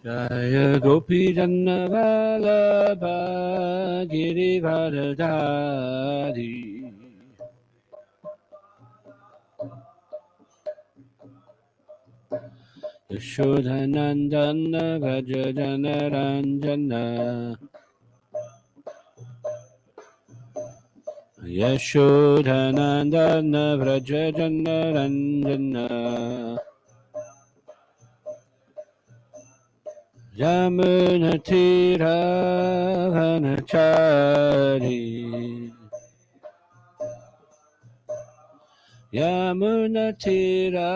Jaya Gopi Janna Vallabha Girivardhari Yashodhanandana Vraja Janaranjana Yashodhanandana Vraja Janaranjana Yamunatira Vanachari Yamunatira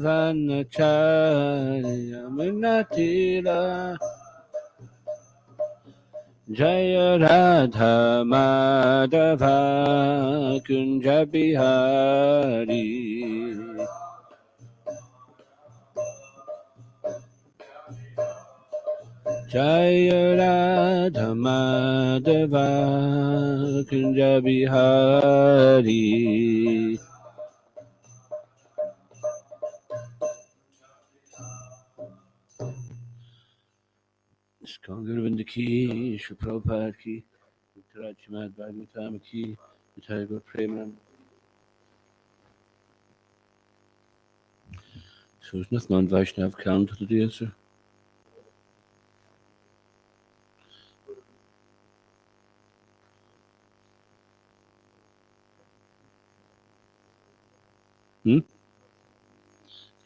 Vanachari Yamunatira Jaya Radha Madhava Kunja Bihari Jaya Radha Madhava Kunja Bihari Guru Ki, Shri Prabhupada Ki, Uttarachi Bhagavatam Ki, Uttar Preman. So there's nothing on Vaishnav calendar today, is there?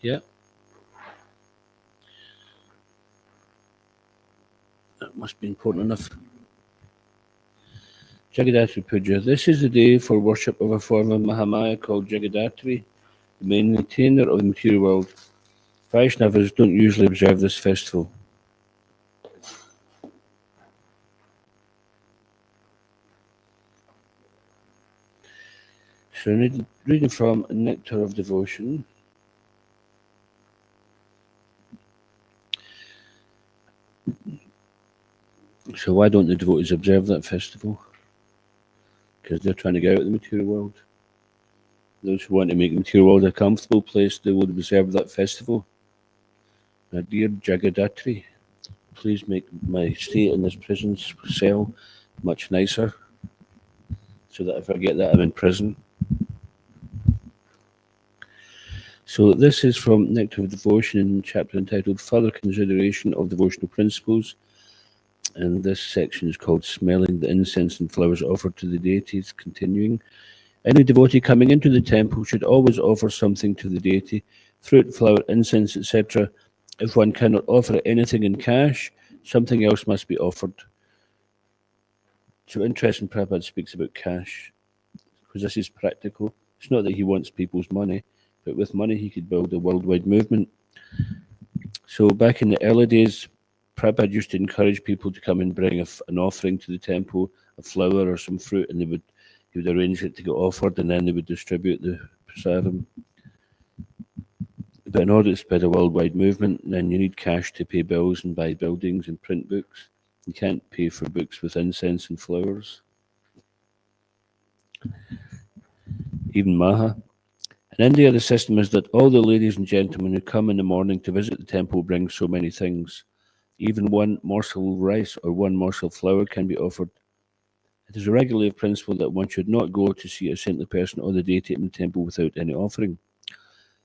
Yeah. That must be important enough. Jagadatri Puja. This is the day for worship of a form of Mahamaya called Jagadatri, the main maintainer of the material world. Vaishnavas don't usually observe this festival. So reading from Nectar of Devotion. So why don't the devotees observe that festival? Because they're trying to get out of the material world. Those who want to make the material world a comfortable place, they would observe that festival. Now, dear Jagadatri, please make my stay in this prison cell much nicer, so that if I get that, I'm in prison. So this is from Nectar of Devotion, chapter entitled Further Consideration of Devotional Principles. And this section is called Smelling the Incense and Flowers Offered to the Deities. Continuing, any devotee coming into the temple should always offer something to the deity, fruit, flower, incense, etc. If one cannot offer anything in cash, something else must be offered. So interesting, Prabhupada speaks about cash, because this is practical. It's not that he wants people's money, but with money he could build a worldwide movement. So back in the early days, Prabhupada used to encourage people to come and bring an offering to the temple, a flower or some fruit, and he would arrange it to get offered, and then they would distribute the prasadam. But in order to spread a worldwide movement, then you need cash to pay bills and buy buildings and print books. You can't pay for books with incense and flowers. Even Maha. In India, the system is that all the ladies and gentlemen who come in the morning to visit the temple bring so many things. Even one morsel of rice or one morsel of flour can be offered. It is a regulative principle that one should not go to see a saintly person or the deity in the temple without any offering.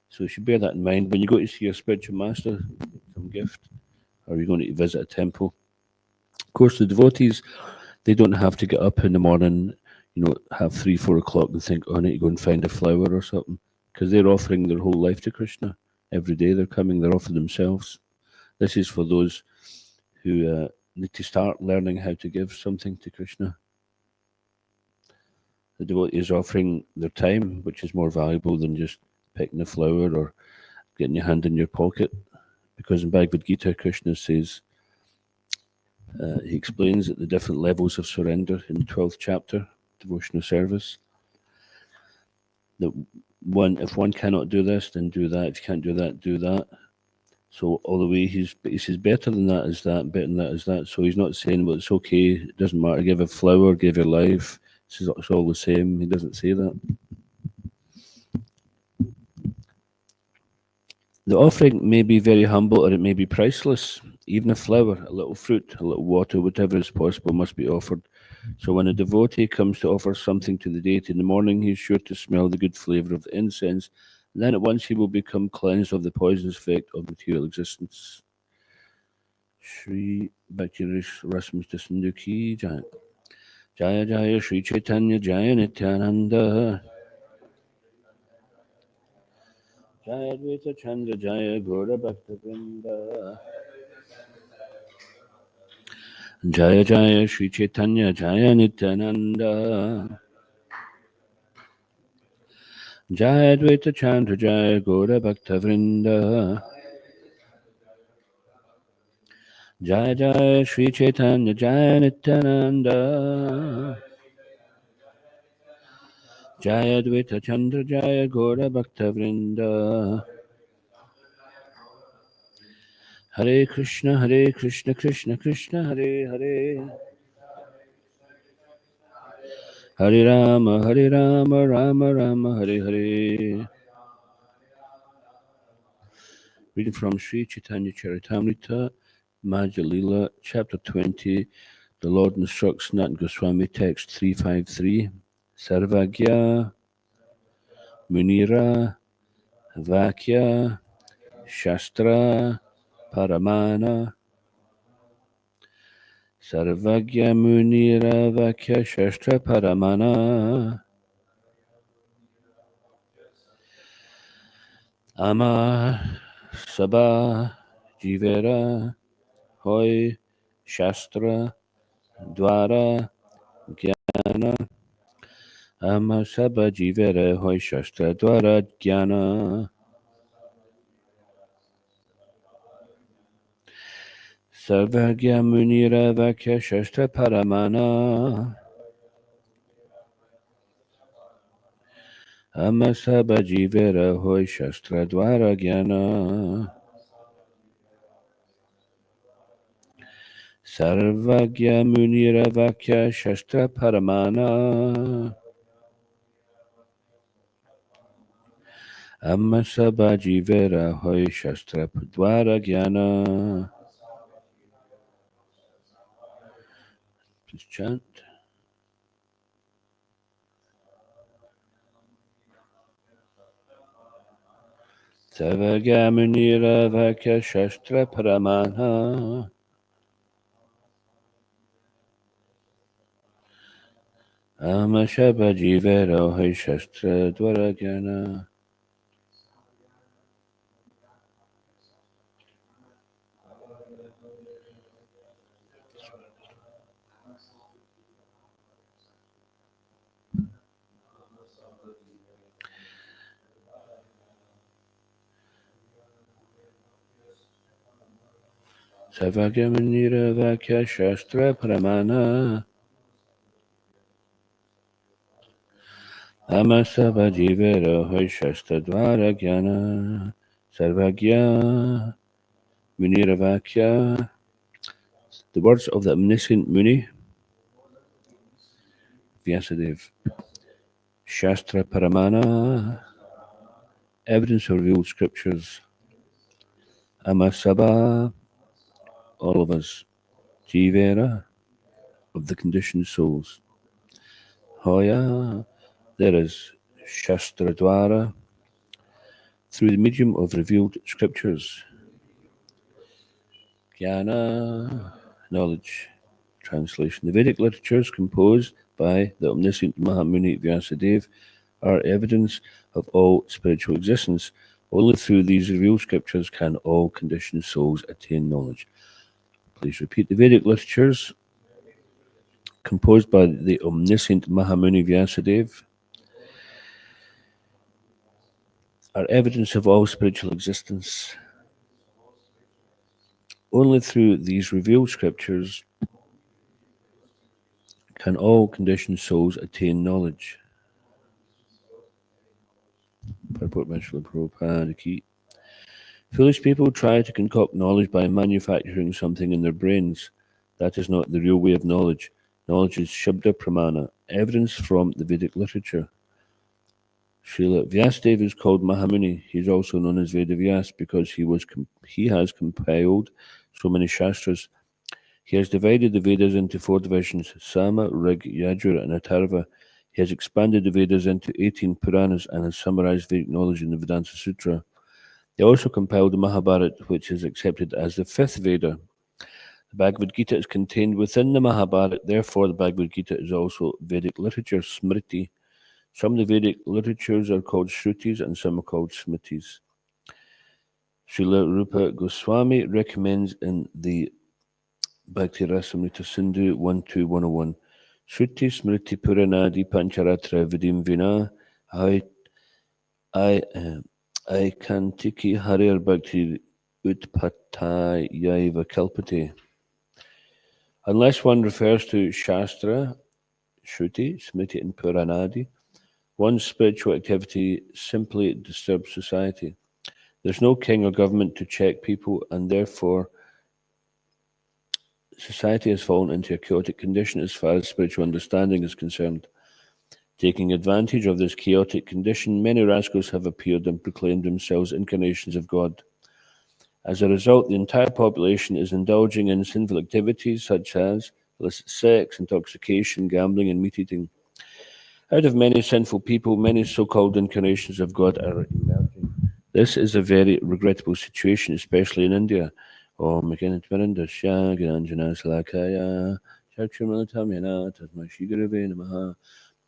So you should bear that in mind when you go to see your spiritual master, some gift, or you're going to visit a temple. Of course, the devotees, they don't have to get up in the morning, have 3, 4 o'clock and think, oh, I need to go and find a flower or something, because they're offering their whole life to Krishna. Every day they're coming, they're offering themselves. This is for those who need to start learning how to give something to Krishna. The devotee is offering their time, which is more valuable than just picking a flower or getting your hand in your pocket. Because in Bhagavad Gita, Krishna says, he explains that the different levels of surrender in the 12th chapter, devotional service, that if one cannot do this, then do that. If you can't do that, do that. So all the way he says better than that is that, better than that is that. So he's not saying, well, it's okay, it doesn't matter, give a flower, give your life, it's all the same. He doesn't say that. The offering may be very humble or it may be priceless. Even a flower, a little fruit, a little water, whatever is possible must be offered. So when a devotee comes to offer something to the deity in the morning, he is sure to smell the good flavour of the incense. And then at once he will become cleansed of the poisonous effect of material existence. Shri Bhakti Rasmista Sindhu Ki Jaya. Jaya Jaya Shri Chaitanya Jaya Nityananda. Jaya Advaita Chandra Jaya Gaura Bhakta Vrinda. Jaya Jaya Shri Chaitanya Jaya Nityananda. Jaya Advaita Chandra Jaya Gaura Bhakta Vrinda. Jaya Jaya Shri Chaitanya Jaya Nityananda. Jaya Advaita Chandra Jaya Gaura Bhakta Vrinda. Hare Krishna Krishna Krishna Hare Hare. Hare Rama Rama Rama Hare Hare. Reading from Sri Chaitanya Caritamrta, Madhya Lila, chapter 20. The Lord instructs Nat Goswami, text 353. Sarvagya Munira Vakya Shastra Paramana. Sarvagya Munira Vakya Shastra Paramana. Ama Sabha Jivera Hoy Shastra Dwara Jnana. Ama Sabha Jivera Hoy Shastra Dwara Jnana. Sarvagya Munira Vakya Shastra Paramana. Ama Sabha Jivera Hoy Shastra Dwara Jnana. Sarvagya Munira Vakya Shastra Paramana. Amma Sabha Jivera Hoy Shastra Dwara Jnana. Please chant. Sarvagya Munira Vakya Shastra Paramana. Amma Sabha Jivera Hoy Shastra Dwara Jnana. Sarvagya Munira Vakya Shastra Paramana. Amma Sabha Jivera Hoy Shastra Dwara Jnana. Sarvagya Munira Vakya. The words of the omniscient Muni, Vyasadeva. Shastra Paramana, evidence of revealed scriptures. Amasabha, all of us. Jivera, of the conditioned souls. Hoya, there is Shastra Dwara, through the medium of revealed scriptures. Jnana, knowledge. Translation. The Vedic literatures composed by the omniscient Mahamuni Vyasadeva are evidence of all spiritual existence. Only through these revealed scriptures can all conditioned souls attain knowledge. Please repeat. The Vedic literatures composed by the omniscient Mahamuni Vyasadeva are evidence of all spiritual existence. Only through these revealed scriptures can all conditioned souls attain knowledge. Purport by Srila Prabhupada Ki. Foolish people try to concoct knowledge by manufacturing something in their brains. That is not the real way of knowledge. Knowledge is Shabda Pramana, evidence from the Vedic literature. Srila Vyasadeva is called Mahamuni. He is also known as Vedavyas because he has compiled so many Shastras. He has divided the Vedas into 4 divisions, Sama, Rig, Yajur, and Atharva. He has expanded the Vedas into 18 Puranas and has summarized Vedic knowledge in the Vedanta Sutra. He also compiled the Mahabharata, which is accepted as the 5th Veda. The Bhagavad Gita is contained within the Mahabharata, therefore the Bhagavad Gita is also Vedic literature, Smriti. Some of the Vedic literatures are called Shrutis and some are called Smritis. Srila Rupa Goswami recommends in the Bhakti Rasamrita Sindhu 12101 Shruti Smriti Puranadi Pancharatra Vidim Vina I Kantiki Harir Bhakti Utpatayaiva Kalpate. Unless one refers to Shastra, Shruti, Smriti, and Puranadi, one's spiritual activity simply disturbs society. There's no king or government to check people, and therefore society has fallen into a chaotic condition as far as spiritual understanding is concerned. Taking advantage of this chaotic condition, many rascals have appeared and proclaimed themselves incarnations of God. As a result, the entire population is indulging in sinful activities such as illicit sex, intoxication, gambling, and meat eating. Out of many sinful people, many so-called incarnations of God are emerging. This is a very regrettable situation, especially in India. Om Mekanatmarinda Shyagananjana Salakaya Chakshurmanatamyana Tasmashigurave Namaha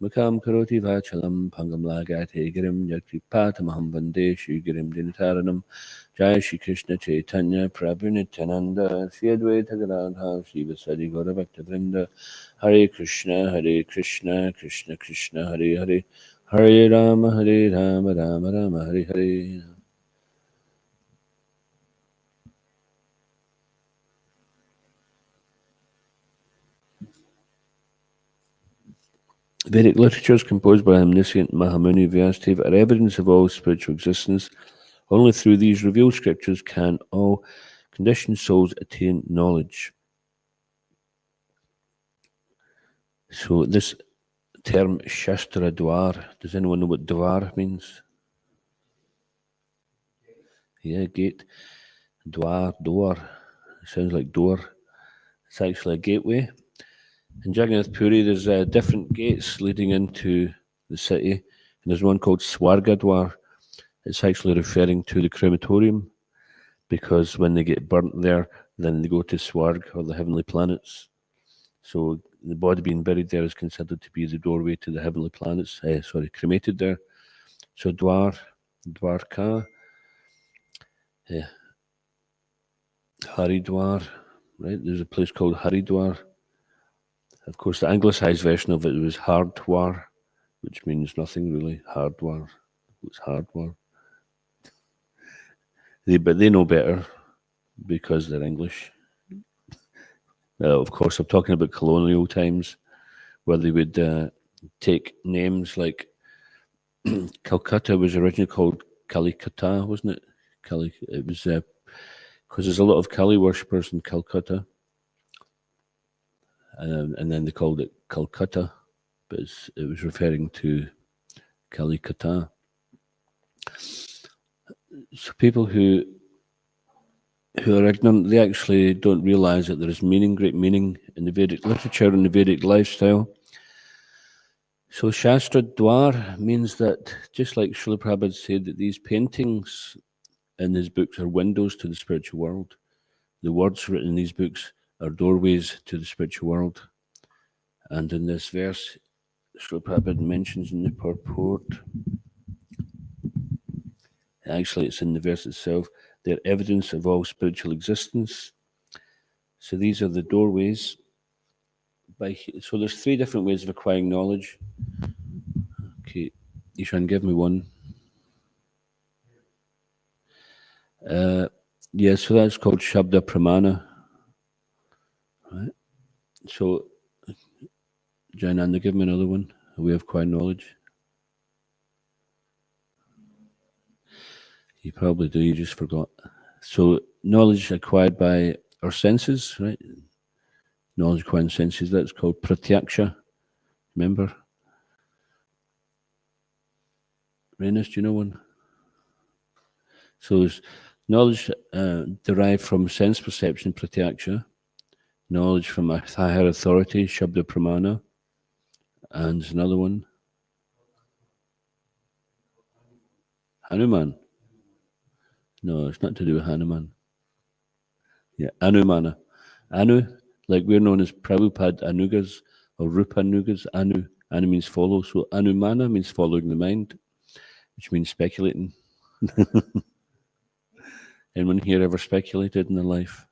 Makam Karoti Vachalam Pangam Lagate Girim Yakripatamaham Vande Shigirim Dinataranam Jai Shri Krishna Chaitanya Prabhu Nityananda Shri Advaita Gadadha Shri Vasadi Gaura Bhakta Vrinda Hare Krishna Krishna Krishna Hare Hare Hare Rama Rama Rama Hare Hare. Vedic literatures composed by omniscient Mahamuni Vyasdev are evidence of all spiritual existence. Only through these revealed scriptures can all conditioned souls attain knowledge. So this term Shastra Dwar, does anyone know what Dwar means? Yeah, gate. Dwar, door. It sounds like door. It's actually a gateway. In Jagannath Puri, there's different gates leading into the city, and there's one called Swargadwar. It's actually referring to the crematorium, because when they get burnt there, then they go to Swarg, or the heavenly planets. So the body being buried there is considered to be the doorway to the heavenly planets. Cremated there. So Dwarka, Haridwar, right? There's a place called Haridwar. Of course, the anglicized version of it was Hardwar, which means nothing really. Hardwar. It's Hardwar. But they know better because they're English. Of course, I'm talking about colonial times, where they would take names like Calcutta was originally called Kalikata, wasn't it? It was because there's a lot of Kali worshippers in Calcutta, and then they called it Calcutta, but it was referring to Kalikata. So people who are ignorant, they actually don't realize that there is great meaning in the Vedic literature and the Vedic lifestyle. So Shastra Dwar means that, just like Srila Prabhupada said, that these paintings in these books are windows to the spiritual world. The words written in these books are doorways to the spiritual world. And in this verse, Srila Prabhupada mentions in the purport, actually it's in the verse itself, they're evidence of all spiritual existence. So these are the doorways. So there's 3 different ways of acquiring knowledge. Okay, Ishan, give me one. So that's called Shabda Pramana. Right? So, Jananda, give me another one. A way of acquiring knowledge. You probably do, you just forgot. So, knowledge acquired by our senses, right? Knowledge acquired senses, that's called Pratyaksha. Remember? Renas, do you know one? So, Knowledge derived from sense perception, pratyaksha. Knowledge from a higher authority, shabda pramana. And there's another one, Hanuman. No, it's not to do with Hanuman. Yeah, Anumana. Anu, like we're known as Prabhupada Anugas or Rupa Anugas. Anu means follow. So Anumana means following the mind, which means speculating. Anyone here ever speculated in their life?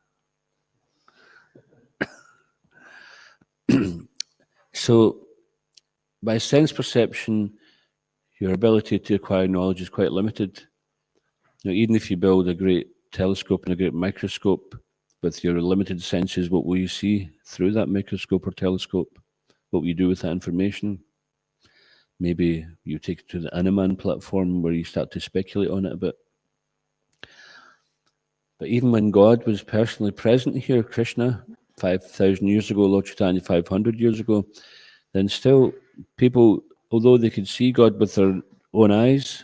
So, by sense perception, your ability to acquire knowledge is quite limited. Now, even if you build a great telescope and a great microscope, with your limited senses, what will you see through that microscope or telescope? What will you do with that information? Maybe you take it to the Anuman platform where you start to speculate on it a bit. But even when God was personally present here, Krishna, 5,000 years ago, Lord Chaitanya, 500 years ago, then still people, although they could see God with their own eyes,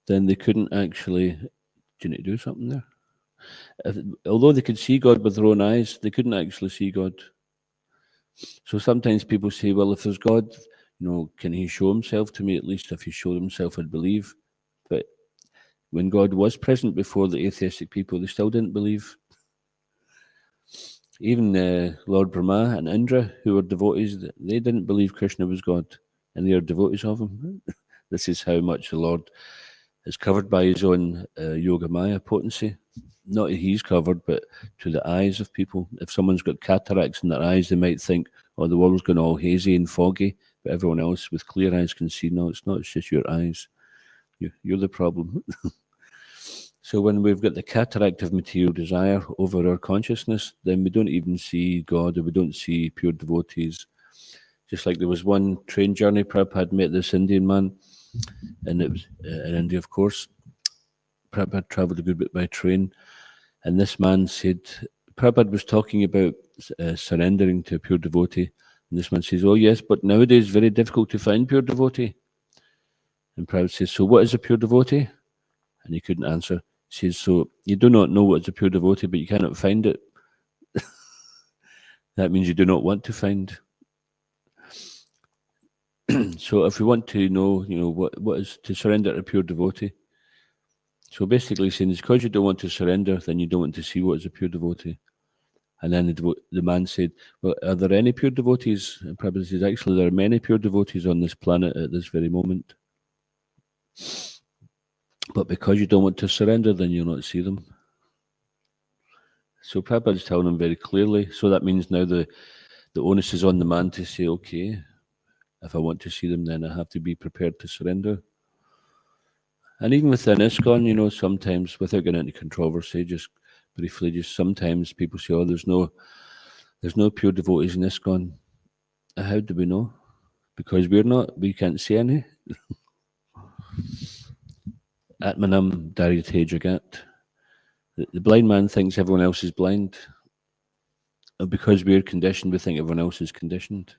then they couldn't actually. Do you need to do something there? Although they could see God with their own eyes, they couldn't actually see God. So sometimes people say, well, if there's God, can he show himself to me? At least if he showed himself, I'd believe. But when God was present before the atheistic people, they still didn't believe. Even Lord Brahma and Indra, who were devotees, they didn't believe Krishna was God, and they are devotees of him. This is how much the Lord is covered by his own Yoga Maya potency. Not that he's covered, but to the eyes of people. If someone's got cataracts in their eyes, they might think, oh, the world's gone all hazy and foggy, but everyone else with clear eyes can see. No, it's not. It's just your eyes. You're the problem. So when we've got the cataract of material desire over our consciousness, then we don't even see God, or we don't see pure devotees. Just like there was one train journey, Prabhupada met this Indian man, and it was in India, of course. Prabhupada travelled a good bit by train, and this man said, Prabhupada was talking about surrendering to a pure devotee, and this man says, oh yes, but nowadays it's very difficult to find pure devotee. And Prabhupada says, so what is a pure devotee? And he couldn't answer. He says, so you do not know what is a pure devotee, but you cannot find it. That means you do not want to find. So if we want to know, what is to surrender to a pure devotee. So basically saying is because you don't want to surrender, then you don't want to see what is a pure devotee. And then the man said, well, are there any pure devotees? And Prabhupada says, actually, there are many pure devotees on this planet at this very moment. But because you don't want to surrender, then you'll not see them. So Prabhupada is telling him very clearly. So that means now the onus is on the man to say, okay, if I want to see them, then I have to be prepared to surrender. And even within ISKCON, sometimes, without getting into controversy, just briefly, sometimes people say, oh, there's no pure devotees in ISKCON. How do we know? Because we can't see any. Atmanam Daryate Jagat. The blind man thinks everyone else is blind. And because we're conditioned, we think everyone else is conditioned.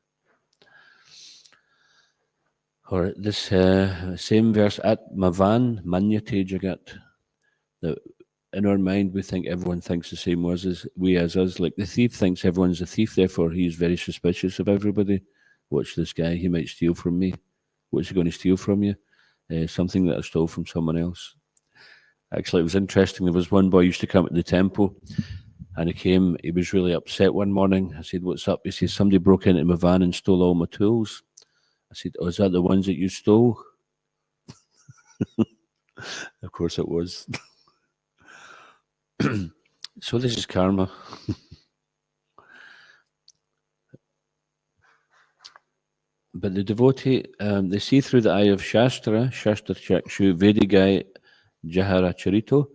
Or this same verse, Atmavan Manyate Jagat. That in our mind, we think everyone thinks the same as us. Like the thief thinks everyone's a thief, therefore he's very suspicious of everybody. Watch this guy, he might steal from me. What's he going to steal from you? Something that I stole from someone else. Actually, it was interesting. There was one boy used to come to the temple, and he was really upset one morning. I said, what's up? He says, somebody broke into my van and stole all my tools. I said, oh, is that the ones that you stole? Of course it was. So this is karma. But the devotee, they see through the eye of Shastra Chakshu, Vedigai Jahara Charito.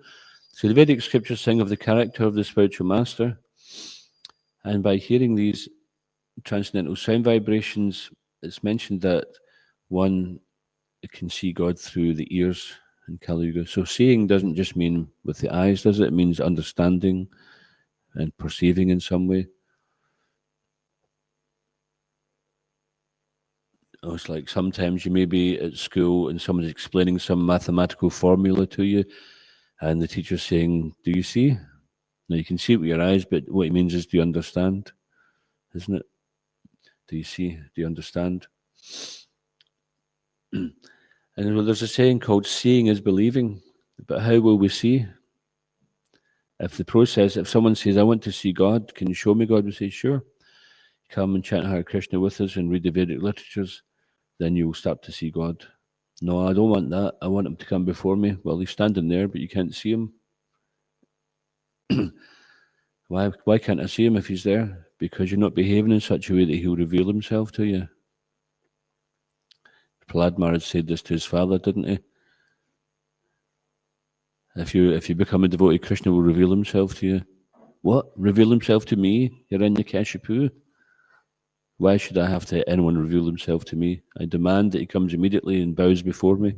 So the Vedic scriptures sing of the character of the spiritual master. And by hearing these transcendental sound vibrations, it's mentioned that one can see God through the ears in Kali Yuga. So seeing doesn't just mean with the eyes, does it? It means understanding and perceiving in some way. It's like sometimes you may be at school and someone's explaining some mathematical formula to you, and the teacher's saying, "Do you see?" Now you can see it with your eyes, but what he means is, "Do you understand?" Isn't it? Do you see? Do you understand? And there's a saying called "seeing is believing," but how will we see? If someone says, "I want to see God, can you show me God?" We say, "Sure. Come and chant Hare Krishna with us and read the Vedic literatures, then you will start to see God." "No, I don't want that. I want him to come before me." "Well, he's standing there, but you can't see him." Why can't I see him if he's there? Because you're not behaving in such a way that he'll reveal himself to you. Prahlad Maharaj said this to his father, didn't he? If you become a devotee, Krishna will reveal himself to you. "What? Reveal himself to me? Hiranyakashipu? Why should I have to anyone reveal himself to me? I demand that he comes immediately and bows before me."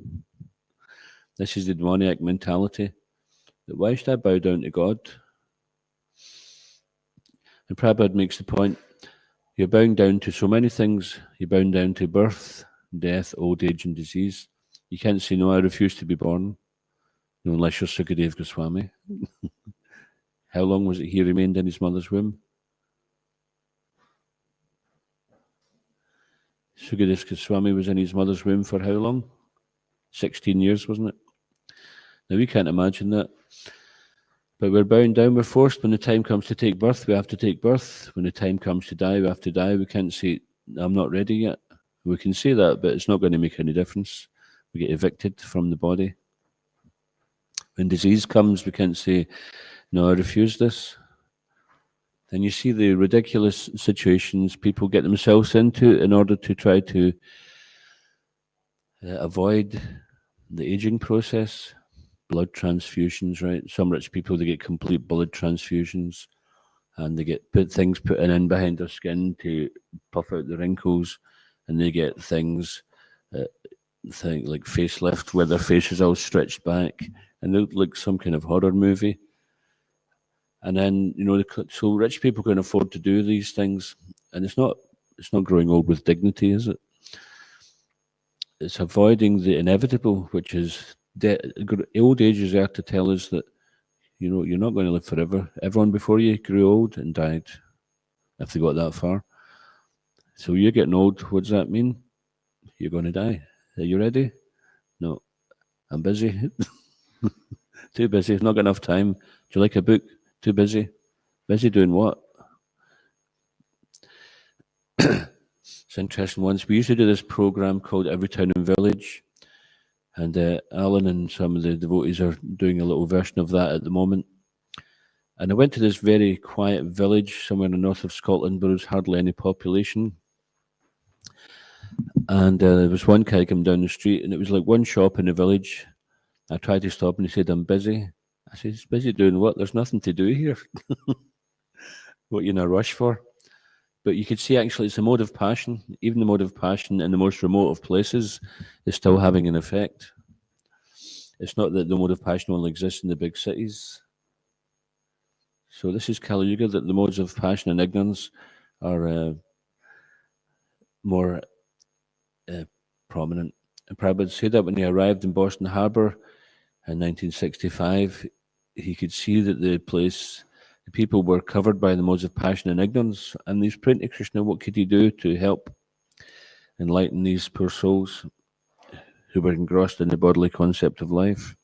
This is the demoniac mentality. That why should I bow down to God? And Prabhupada makes the point, you're bound down to so many things. You're bound down to birth, death, old age, and disease. You can't say, "No, I refuse to be born." No, unless you're Sukadev Goswami. How long was it he remained in his mother's womb? Sukadev Goswami was in his mother's womb for how long? 16 years, wasn't it? Now, we can't imagine that. But we're bound down, we're forced. When the time comes to take birth, we have to take birth. When the time comes to die, we have to die. We can't say, "I'm not ready yet." We can say that, but it's not going to make any difference. We get evicted from the body. When disease comes, we can't say, "No, I refuse this." Then you see the ridiculous situations people get themselves into in order to try to avoid the aging process. Blood transfusions, right? Some rich people, they get complete blood transfusions, and they get things put in behind their skin to puff out the wrinkles, and they get things like facelift where their face is all stretched back, and they look like some kind of horror movie. And then so rich people can afford to do these things, and it's not growing old with dignity, is it? It's avoiding the inevitable, which is old age is there to tell us that you're not going to live forever. Everyone before you grew old and died, if they got that far. So you're getting old. What does that mean? You're going to die. Are you ready? No, I'm busy. Too busy. Not got enough time. Do you like a book? Too busy. Busy doing what? It's interesting. Once we used to do this program called Every Town and Village, and Alan and some of the devotees are doing a little version of that at the moment. And I went to this very quiet village somewhere in the north of Scotland where there's hardly any population. And there was one guy coming down the street, and it was like one shop in the village. I tried to stop, and he said, "I'm busy." I said, "Busy doing what? There's nothing to do here." What are you in a rush for? But you could see actually it's a mode of passion. Even the mode of passion in the most remote of places is still having an effect. It's not that the mode of passion only exists in the big cities. So this is Kali Yuga, that the modes of passion and ignorance are more prominent. And Prabhupada said that when he arrived in Boston Harbor in 1965, he could see that the people were covered by the modes of passion and ignorance. And he's praying to Krishna, what could he do to help enlighten these poor souls who were engrossed in the bodily concept of life?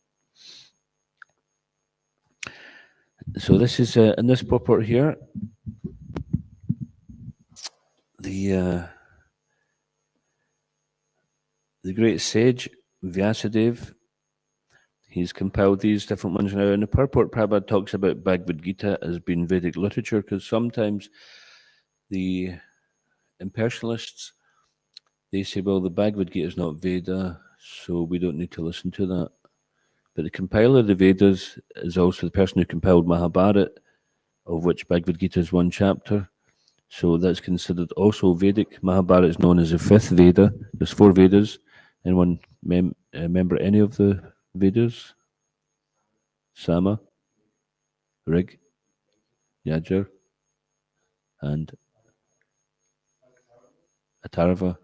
So this is, in this purport here, the great sage, Vyasadeva, he's compiled these different ones now. In the purport, Prabhupada talks about Bhagavad Gita as being Vedic literature, because sometimes the impersonalists, they say, well, the Bhagavad Gita is not Veda, so we don't need to listen to that. But the compiler of the Vedas is also the person who compiled Mahabharata, of which Bhagavad Gita is one chapter. So that's considered also Vedic. Mahabharata is known as the fifth Veda. There's 4 Vedas. Anyone remember any of the Vedas? Sama, Rig, Yajur, and Atharva.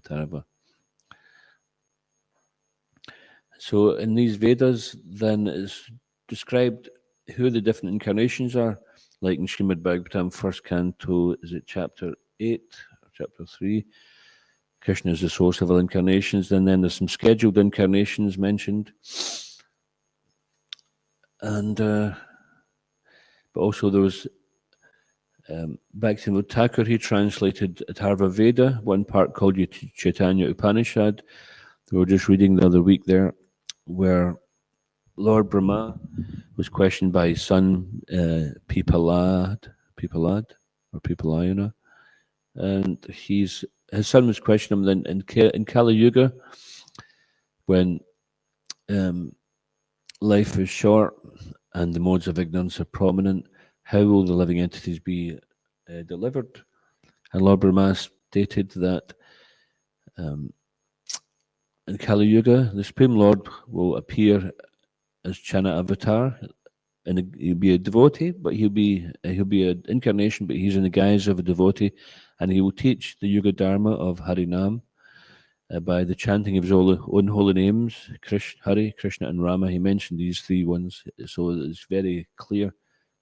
Tarava. So in these Vedas, then it's described who the different incarnations are, like in Srimad Bhagavatam, first canto, is it chapter 8 or chapter 3? Krishna is the source of all incarnations, and then there's some scheduled incarnations mentioned. And but also there was Bhaktivinoda Thakur, he translated Atharva Veda, one part called Chaitanya Upanishad. We were just reading the other week there, where Lord Brahma was questioned by his son Pipalad, or Pipalayana, and his son was questioning him. Then in Kali Yuga, when life is short and the modes of ignorance are prominent, how will the living entities be delivered? And Lord Brahma stated that in Kali Yuga, the Supreme Lord will appear as Chana Avatar, and he'll be a devotee, but he'll be an incarnation, but he's in the guise of a devotee, and he will teach the Yuga Dharma of Harinam by the chanting of his own holy names, Hari, Krishna, and Rama. He mentioned these three ones, so it's very clear.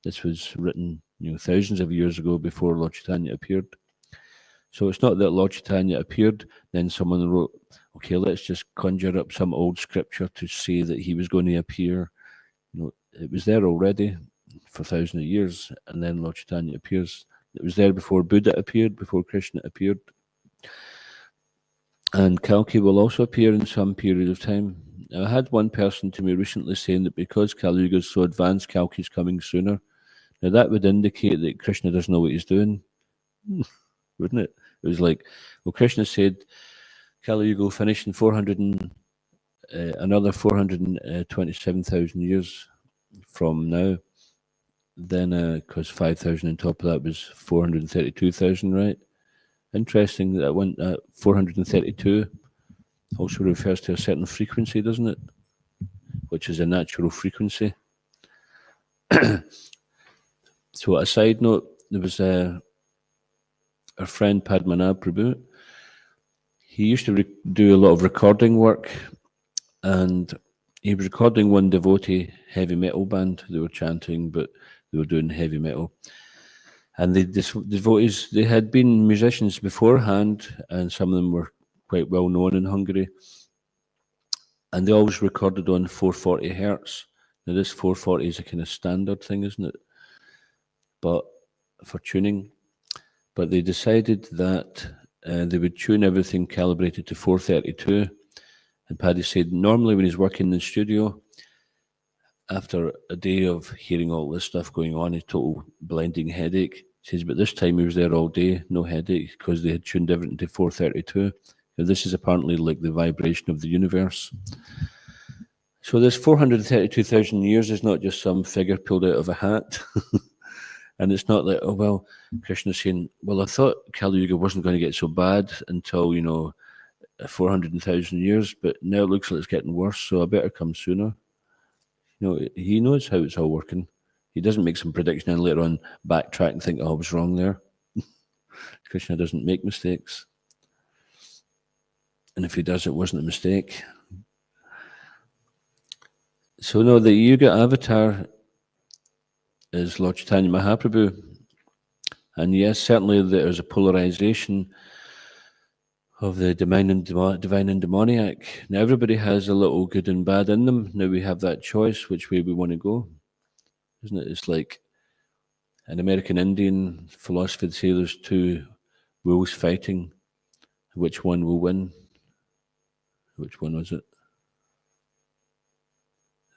This was written, thousands of years ago before Lord Chaitanya appeared. So it's not that Lord Chaitanya appeared, then someone wrote, okay, let's just conjure up some old scripture to say that he was going to appear. It was there already for thousands of years, and then Lord Chaitanya appears. It was there before Buddha appeared, before Krishna appeared. And Kalki will also appear in some period of time. Now, I had one person to me recently saying that because Kali Yuga is so advanced, Kalki is coming sooner. Now that would indicate that Krishna doesn't know what he's doing, wouldn't it? It was like, well, Krishna said Kali Yuga will finish in another 427,000 years from now. Then, because 5,000 on top of that was 432,000, right? Interesting that went 432 also refers to a certain frequency, doesn't it? Which is a natural frequency. So, a side note, there was our friend Padmanabh Prabhu. He used to do a lot of recording work, and he was recording one devotee heavy metal band. They were chanting, but they were doing heavy metal. And the devotees, they had been musicians beforehand, and some of them were quite well known in Hungary. And they always recorded on 440 hertz. Now, this 440 is a kind of standard thing, isn't it? But for tuning. But they decided that they would tune everything calibrated to 432. And Paddy said normally when he's working in the studio, after a day of hearing all this stuff going on, a total blinding headache. He says, but this time he was there all day, no headache, because they had tuned everything to 432. Now, this is apparently like the vibration of the universe. So this 432,000 years is not just some figure pulled out of a hat. And it's not like, oh, well, Krishna's saying, well, I thought Kali Yuga wasn't going to get so bad until, 400,000 years, but now it looks like it's getting worse, so I better come sooner. He knows how it's all working. He doesn't make some prediction and later on backtrack and think, oh, I was wrong there. Krishna doesn't make mistakes. And if he does, it wasn't a mistake. So no, the Yuga avatar is Lord Chaitanya Mahaprabhu. And yes, certainly there's a polarization of the divine and demoniac. Now, everybody has a little good and bad in them. Now we have that choice, which way we want to go. Isn't it? It's like an American Indian philosophy to say there's two wolves fighting. Which one will win? Which one was it?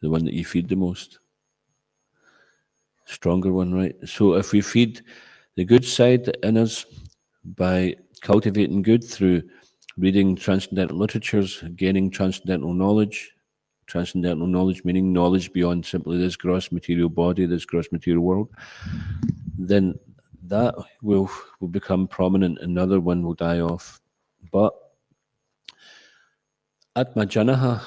The one that you feed the most. Stronger one, right? So if we feed the good side in us by cultivating good through reading transcendental literatures, gaining transcendental knowledge meaning knowledge beyond simply this gross material body, this gross material world, then that will become prominent and another one will die off. But Atma Janaha,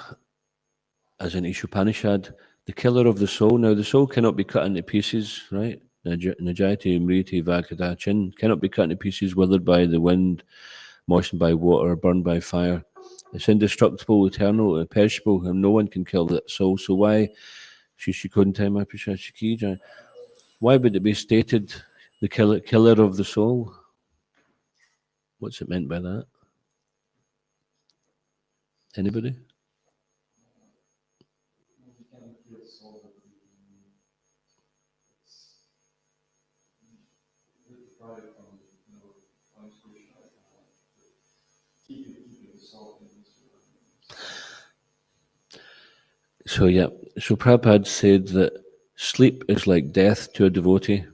as in Ishopanishad, the killer of the soul. Now, the soul cannot be cut into pieces, right? Najayati Mriti Vakadachin cannot be cut into pieces, withered by the wind, moistened by water, burned by fire. It's indestructible, eternal, imperishable, and no one can kill that soul. So why, why would it be stated the killer of the soul? What's it meant by that? Anybody? So yeah, so Prabhupada said that sleep is like death to a devotee.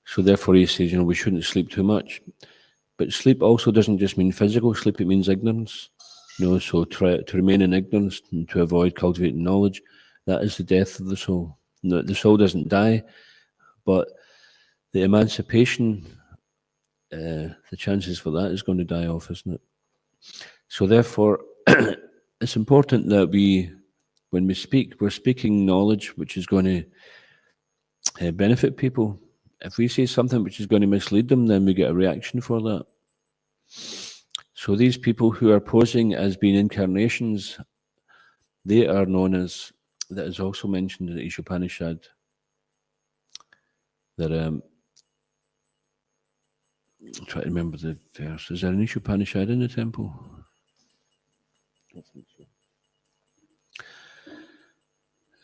So therefore he says, we shouldn't sleep too much. But sleep also doesn't just mean physical sleep, it means ignorance. So to remain in ignorance and to avoid cultivating knowledge, that is the death of the soul. No, the soul doesn't die, but the emancipation, the chances for that is going to die off, isn't it? So therefore, it's important that when we speak, we're speaking knowledge which is going to benefit people. If we say something which is going to mislead them, then we get a reaction for that. So these people who are posing as being incarnations, they are known as, that is also mentioned in the Ishopanishad, that I'm trying to remember the verse. Is there an Ishopanishad in the temple? I think so.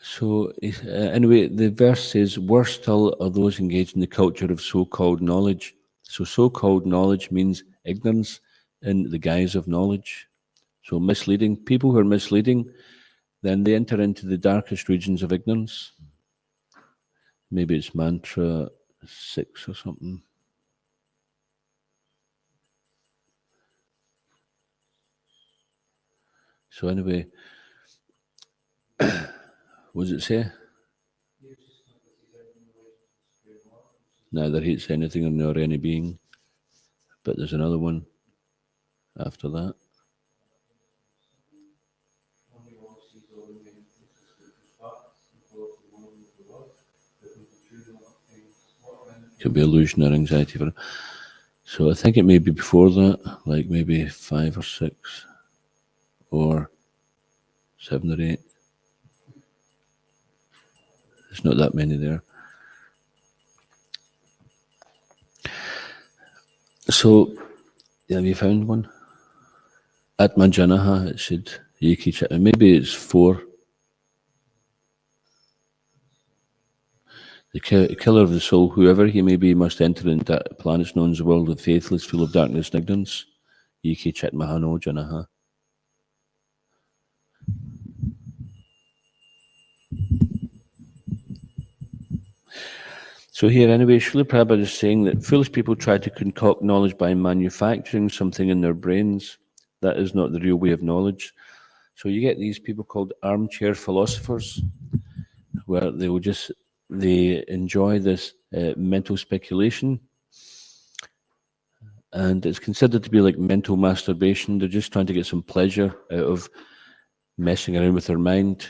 So anyway, the verse says, worse still are those engaged in the culture of so-called knowledge. So so-called knowledge means ignorance in the guise of knowledge. So misleading, people who are misleading, then they enter into the darkest regions of ignorance. Maybe it's mantra 6 or something. So anyway, what does it say? Neither hates anything nor any being. But there's another one after that. Could be illusion or anxiety. So I think it may be before that, like maybe 5 or 6 or 7 or 8. There's not that many there. So, have you found one? Atmajanaha, it should, maybe it's 4. The killer of the soul, whoever he may be, must enter into that planets known as the world of faithless, full of darkness and ignorance. Yiki Chatmahano Janaha. So here anyway, Srila Prabhupada is saying that foolish people try to concoct knowledge by manufacturing something in their brains. That is not the real way of knowledge. So you get these people called armchair philosophers, where they enjoy this mental speculation, and it's considered to be like mental masturbation. They're just trying to get some pleasure out of messing around with their mind,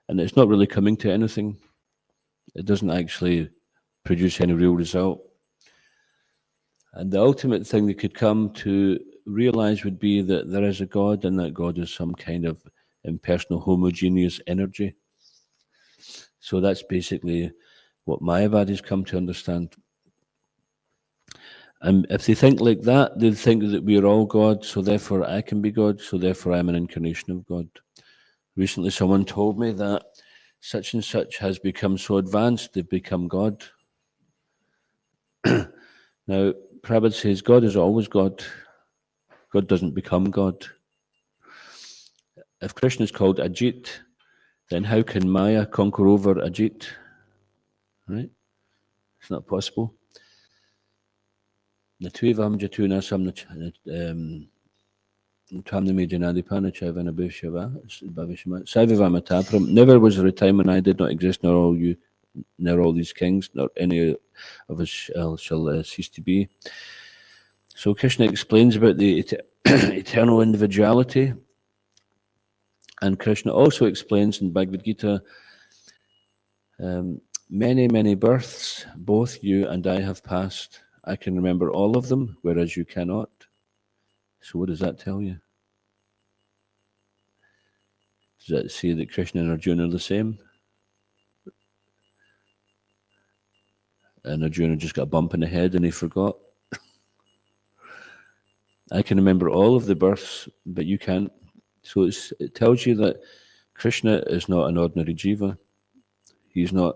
and it's not really coming to anything. It doesn't actually produce any real result. And the ultimate thing they could come to realize would be that there is a God, and that God is some kind of impersonal homogeneous energy. So that's basically what Mayavadis come to understand. And if they think like that, they think that we are all God, so therefore I can be God, so therefore I'm an incarnation of God. Recently someone told me that such and such has become so advanced, they've become God. Now, Prabhupada says God is always God. God doesn't become God. If Krishna is called Ajit, then how can Maya conquer over Ajit? Right? It's not possible. Natvivam Jatuna Samna never was there a time when I did not exist, nor all these kings, nor any of us shall cease to be. So Krishna explains about the eternal individuality, and Krishna also explains in Bhagavad Gita, many, many births, both you and I have passed. I can remember all of them, whereas you cannot. So what does that tell you? Does that say that Krishna and Arjuna are the same? And Arjuna just got a bump in the head and he forgot? I can remember all of the births, but you can't. So it tells you that Krishna is not an ordinary jiva. He's not,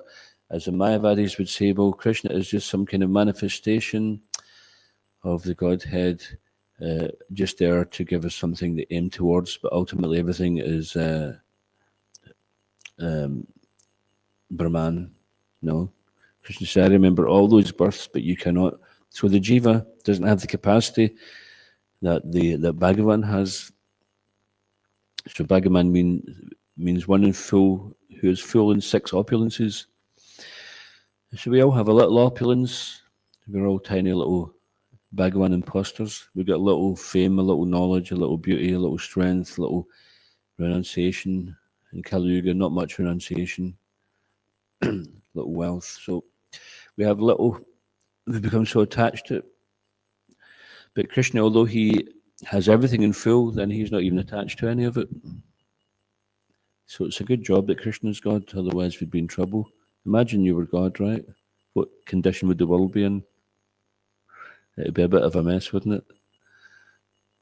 as the Mayavadis would say, well, Krishna is just some kind of manifestation of the Godhead, just there to give us something to aim towards, but ultimately everything is Brahman. No. Krishna said, I remember all those births, but you cannot. So the jiva doesn't have the capacity that Bhagavan has. So Bhagavan means one in full, who is full in 6 opulences. So we all have a little opulence. We're all tiny little Bhagavan imposters. We've got a little fame, a little knowledge, a little beauty, a little strength, a little renunciation. In Kali Yuga, not much renunciation, little wealth. So we have little, we've become so attached to it. But Krishna, although he has everything in full, then he's not even attached to any of it. So it's a good job that Krishna's God, otherwise we'd be in trouble. Imagine you were God, right? What condition would the world be in? It'd be a bit of a mess, wouldn't it?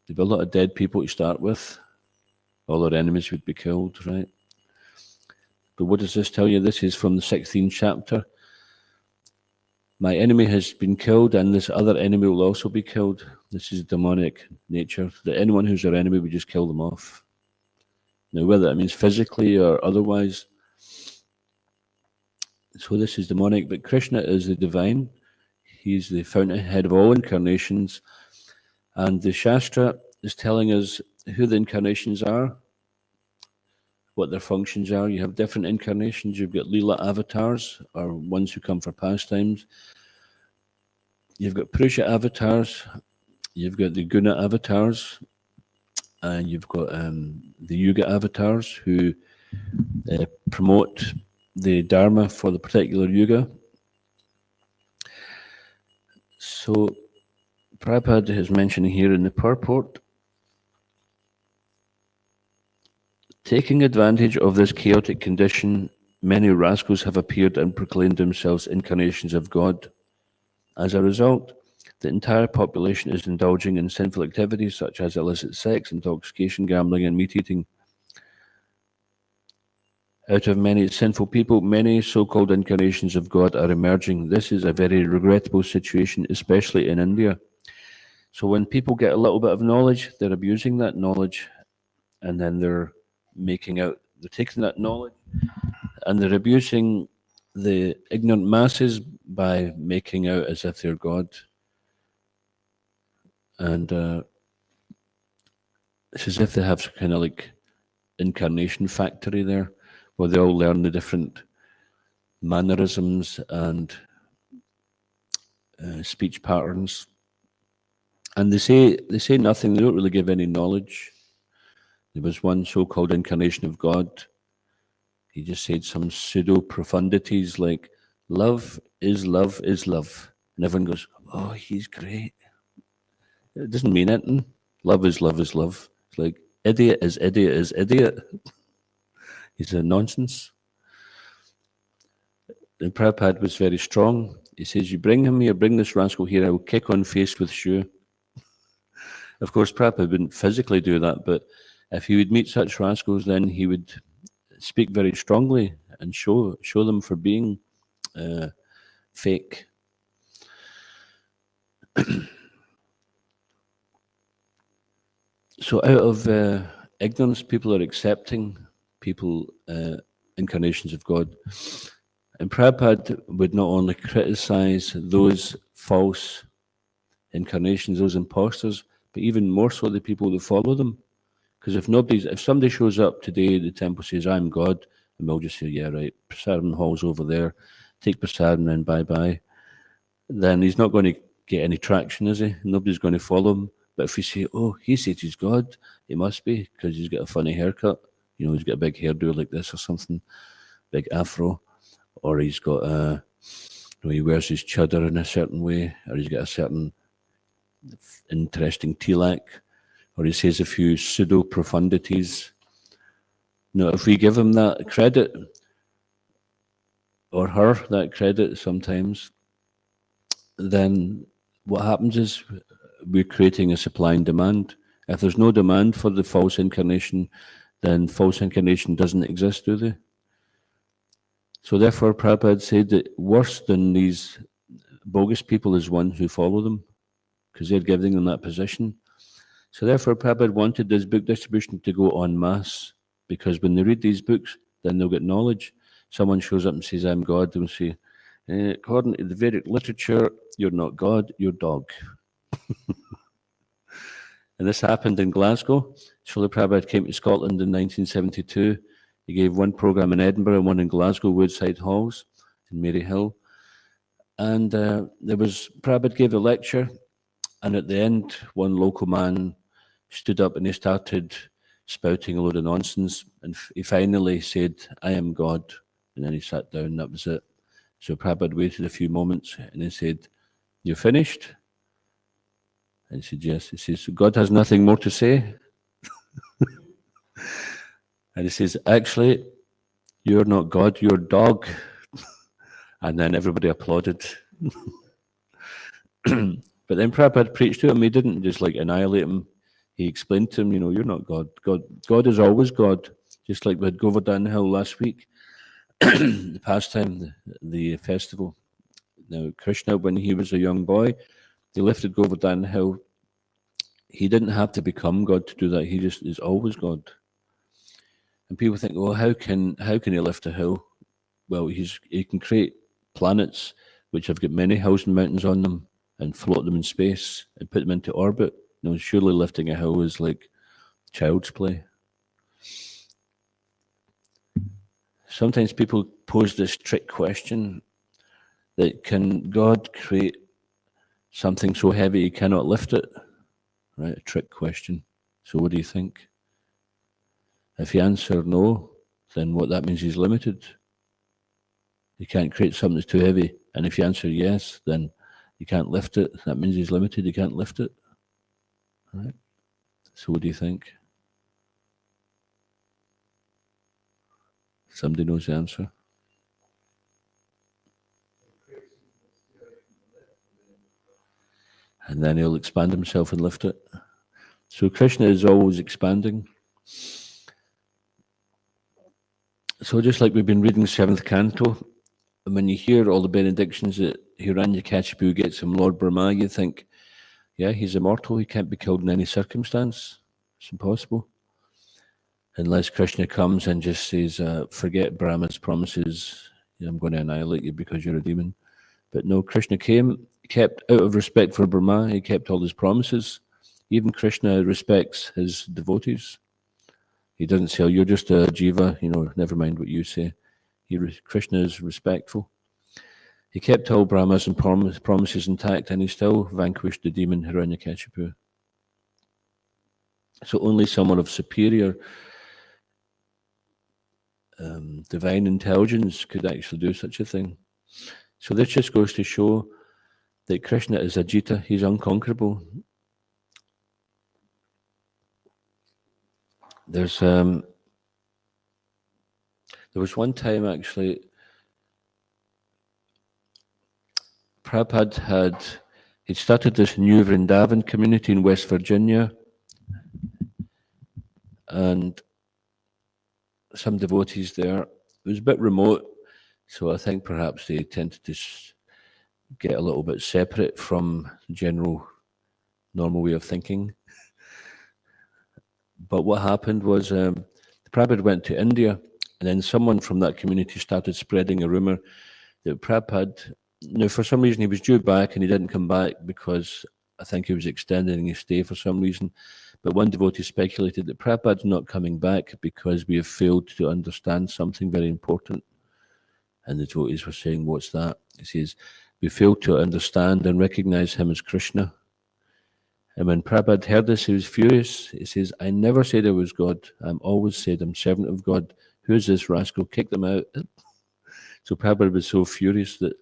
There'd be a lot of dead people to start with. All our enemies would be killed, right? But what does this tell you? This is from the 16th chapter. My enemy has been killed, and this other enemy will also be killed. This is demonic nature. That anyone who's our enemy, we just kill them off. Now, whether that means physically or otherwise. So this is demonic, but Krishna is the divine. He's the fountainhead of all incarnations. And the Shastra is telling us who the incarnations are, what their functions are. You have different incarnations. You've got Leela avatars, or ones who come for pastimes. You've got Purusha avatars. You've got the Guna avatars. And you've got the Yuga avatars who promote the Dharma for the particular Yuga. So Prabhupada is mentioning here in the purport, taking advantage of this chaotic condition, many rascals have appeared and proclaimed themselves incarnations of God. As a result, the entire population is indulging in sinful activities such as illicit sex, intoxication, gambling, and meat eating. Out of many sinful people, many so-called incarnations of God are emerging. This is a very regrettable situation, especially in India. So when people get a little bit of knowledge, they're abusing that knowledge, and then they're taking that knowledge, and they're abusing the ignorant masses by making out as if they're God. And it's as if they have kind of like incarnation factory there, where they all learn the different mannerisms and speech patterns. And they say nothing. They don't really give any knowledge. There was one so-called incarnation of God. He just said some pseudo profundities like love is love is love, and everyone goes, "Oh, he's great." It doesn't mean anything. Love is love is love. It's like idiot is idiot is idiot. He's a nonsense. And Prabhupada was very strong. He says, "You bring him here, bring this rascal here, I will kick on face with shoe." Of course, Prabhupada wouldn't physically do that, but if he would meet such rascals, then he would speak very strongly and show them for being fake. So out of ignorance, people are accepting incarnations of God. And Prabhupada would not only criticize those false incarnations, those imposters, but even more so the people that follow them. Because if somebody shows up today at the temple, says, "I'm God," and we'll just say, "Yeah, right, Prasadam Hall's over there, take Prasadam and bye-bye," then he's not going to get any traction, is he? Nobody's going to follow him. But if you say, "Oh, he says he's God," he must be, because he's got a funny haircut. He's got a big hairdo like this or something, big afro, or he's got he wears his chadar in a certain way, or he's got a certain interesting tilak. or he says a few pseudo profundities. Now, if we give him that credit, or her that credit sometimes, then what happens is we're creating a supply and demand. If there's no demand for the false incarnation, then false incarnation doesn't exist, do they? So therefore, Prabhupada said that worse than these bogus people is one who follow them, because they're giving them that position. So therefore, Prabhupada wanted this book distribution to go en masse, because when they read these books, then they'll get knowledge. Someone shows up and says, I'm God, they'll say, according to the Vedic literature, you're not God, you're dog. And this happened in Glasgow. Srila Prabhupada came to Scotland in 1972. He gave one program in Edinburgh and one in Glasgow, Woodside Halls, in Maryhill. And Prabhupada gave a lecture, and at the end, one local man stood up and he started spouting a load of nonsense, and he finally said, I am God, and then he sat down, and that was it. So Prabhupada waited a few moments, and he said, you're finished? And he said, yes. He says, so God has nothing more to say? And he says, actually, you're not God, you're dog. And then everybody applauded. But then Prabhupada preached to him. He didn't just like annihilate him. He explained to him, you're not God. God is always God. Just like we had Govardhan Hill last week, the pastime, the festival. Now, Krishna, when he was a young boy, he lifted Govardhan Hill. He didn't have to become God to do that. He just is always God. And people think, well, how can he lift a hill? Well, he can create planets which have got many hills and mountains on them and float them in space and put them into orbit. Surely lifting a hill is like child's play. Sometimes people pose this trick question that can God create something so heavy he cannot lift it? Right, a trick question. So what do you think? If you answer no, then what that means he's limited. He can't create something that's too heavy. And if you answer yes, then you can't lift it. That means he's limited, he can't lift it. Right? So what do you think? Somebody knows the answer. And then he'll expand himself and lift it. So Krishna is always expanding. So just like we've been reading 7th canto, and when you hear all the benedictions that Hiranyakashipu gets from Lord Brahma, you think, yeah, he's immortal, he can't be killed in any circumstance. It's impossible. Unless Krishna comes and just says, forget Brahma's promises, I'm going to annihilate you because you're a demon. But no, Krishna came, kept out of respect for Brahma, he kept all his promises. Even Krishna respects his devotees. He doesn't say, oh, you're just a jiva, never mind what you say. Krishna is respectful. He kept all Brahmas and promises intact, and he still vanquished the demon Hiranyakashipu. So only someone of superior divine intelligence could actually do such a thing. So this just goes to show that Krishna is Ajita, he's unconquerable. There was one time actually, Prabhupada he'd started this new Vrindavan community in West Virginia, and some devotees there. It was a bit remote, so I think perhaps they tended to get a little bit separate from the general normal way of thinking. But what happened was Prabhupada went to India, and then someone from that community started spreading a rumor that Prabhupada, for some reason he was due back and he didn't come back because I think he was extending his stay for some reason. But one devotee speculated that Prabhupada's not coming back because we have failed to understand something very important. And the devotees were saying, what's that? He says, we failed to understand and recognize him as Krishna. And when Prabhupada heard this, he was furious. He says, I never said I was God. I'm always said I'm servant of God. Who is this rascal? Kick them out. So Prabhupada was so furious that,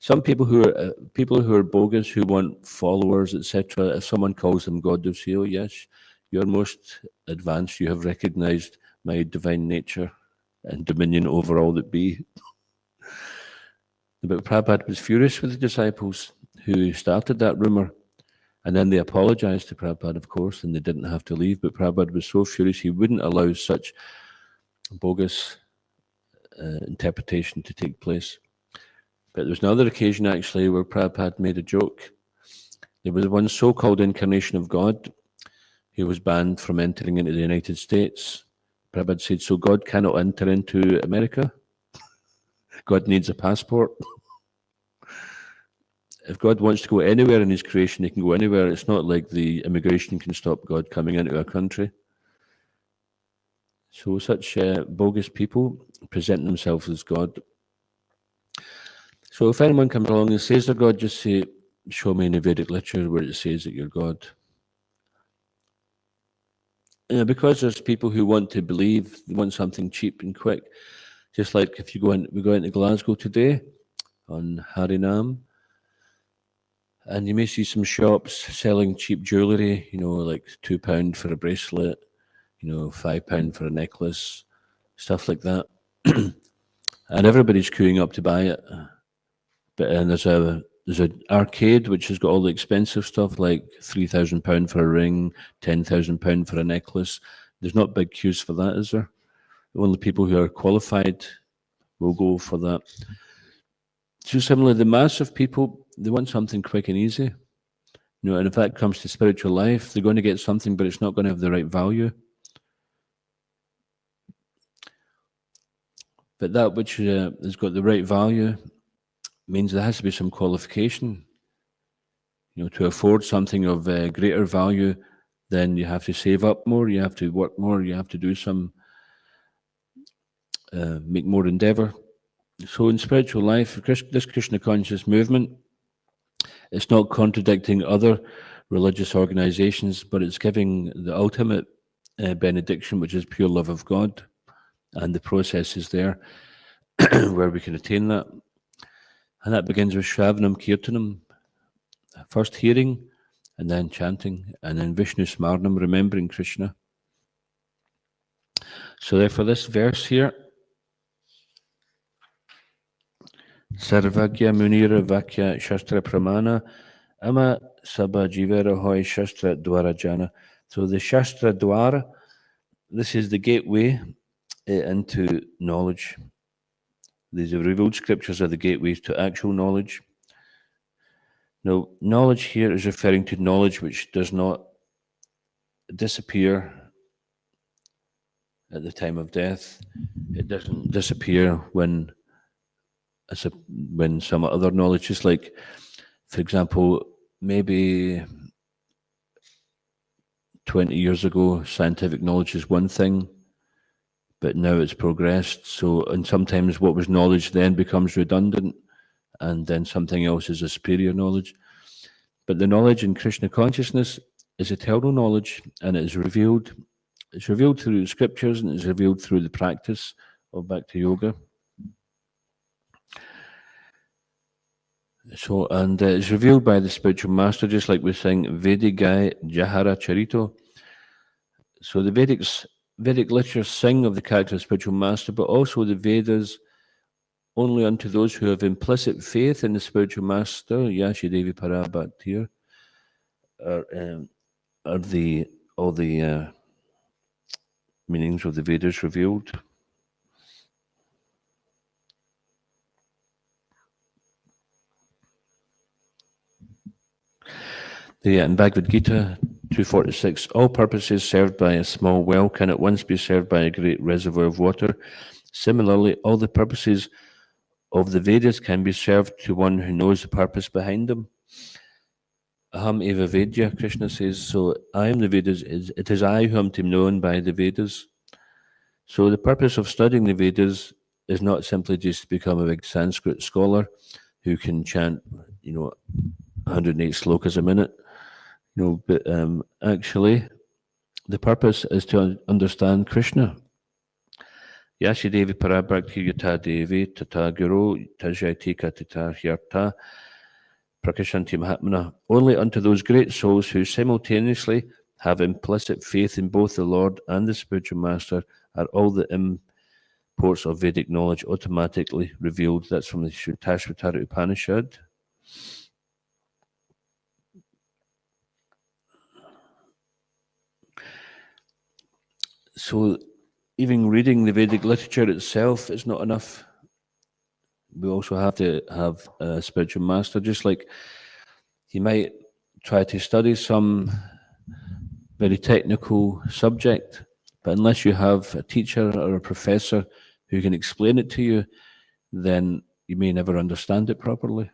Some people who are bogus, who want followers, etc. If someone calls them God, they'll say, "Oh yes, you're most advanced. You have recognized my divine nature and dominion over all that be." But Prabhupada was furious with the disciples who started that rumor, and then they apologized to Prabhupada, of course, and they didn't have to leave. But Prabhupada was so furious he wouldn't allow such bogus interpretation to take place. But there was another occasion, actually, where Prabhupada made a joke. There was one so-called incarnation of God who was banned from entering into the United States. Prabhupada said, "So God cannot enter into America? God needs a passport?" If God wants to go anywhere in his creation, he can go anywhere. It's not like the immigration can stop God coming into our country. So such bogus people present themselves as God. So if anyone comes along and says they're God, just say, "Show me in the Vedic literature where it says that you're God." Because there's people who want to believe, they want something cheap and quick. Just like if we go into Glasgow today on Harinam, and you may see some shops selling cheap jewellery, like £2 for a bracelet, £5 for a necklace, stuff like that. And everybody's queuing up to buy it. And there's an arcade which has got all the expensive stuff, like £3,000 for a ring, £10,000 for a necklace. There's not big queues for that, is there? Only people who are qualified will go for that. So similarly, the mass of people, they want something quick and easy. And if that comes to spiritual life, they're going to get something, but it's not going to have the right value. But that which has got the right value means there has to be some qualification. To afford something of greater value, then you have to save up more, you have to work more, you have to do make more endeavor. So in spiritual life, this Krishna conscious movement, it's not contradicting other religious organizations, but it's giving the ultimate benediction, which is pure love of God. And the process is there where we can attain that. And that begins with Shravanam Kirtanam, first hearing, and then chanting, and then Vishnu Smarnam, remembering Krishna. So therefore this verse here, Sarvagya Munira Vakya Shastra Pramana Ama Sabha Jivera Hoy Shastra Dwara Jana. So the Shastra Dwara, this is the gateway into knowledge. These revealed scriptures are the gateways to actual knowledge. Now, knowledge here is referring to knowledge which does not disappear at the time of death. It doesn't disappear when some other knowledge is like, for example, maybe 20 years ago, scientific knowledge is one thing, but now it's progressed. So, and sometimes what was knowledge then becomes redundant, and then something else is a superior knowledge. But the knowledge in Krishna consciousness is eternal knowledge, and it is revealed. It's revealed through the scriptures, and it's revealed through the practice of Bhakti Yoga. So, and it's revealed by the spiritual master, just like we sing Vedigai Jahara Charito. So the Vedic literatures sing of the character of the spiritual master, but also the Vedas only unto those who have implicit faith in the spiritual master, Yashi Devi Parabhaktir, are all the meanings of the Vedas revealed. In Bhagavad Gita 246, all purposes served by a small well can at once be served by a great reservoir of water. Similarly, all the purposes of the Vedas can be served to one who knows the purpose behind them. Aham eva Vedya, Krishna says, so I am the Vedas, it is I who am to be known by the Vedas. So the purpose of studying the Vedas is not simply just to become a big Sanskrit scholar who can chant, 108 slokas a minute. But actually, the purpose is to understand Krishna. Yasidevi Parabhakti Yata Devi Tata Guru Tajaitika Tata Hyarta Prakashanti Mahatmana. Only unto those great souls who simultaneously have implicit faith in both the Lord and the spiritual master are all the imports of Vedic knowledge automatically revealed. That's from the Shuddhashvatara Upanishad. So even reading the Vedic literature itself is not enough. We also have to have a spiritual master, just like you might try to study some very technical subject, but unless you have a teacher or a professor who can explain it to you, then you may never understand it properly.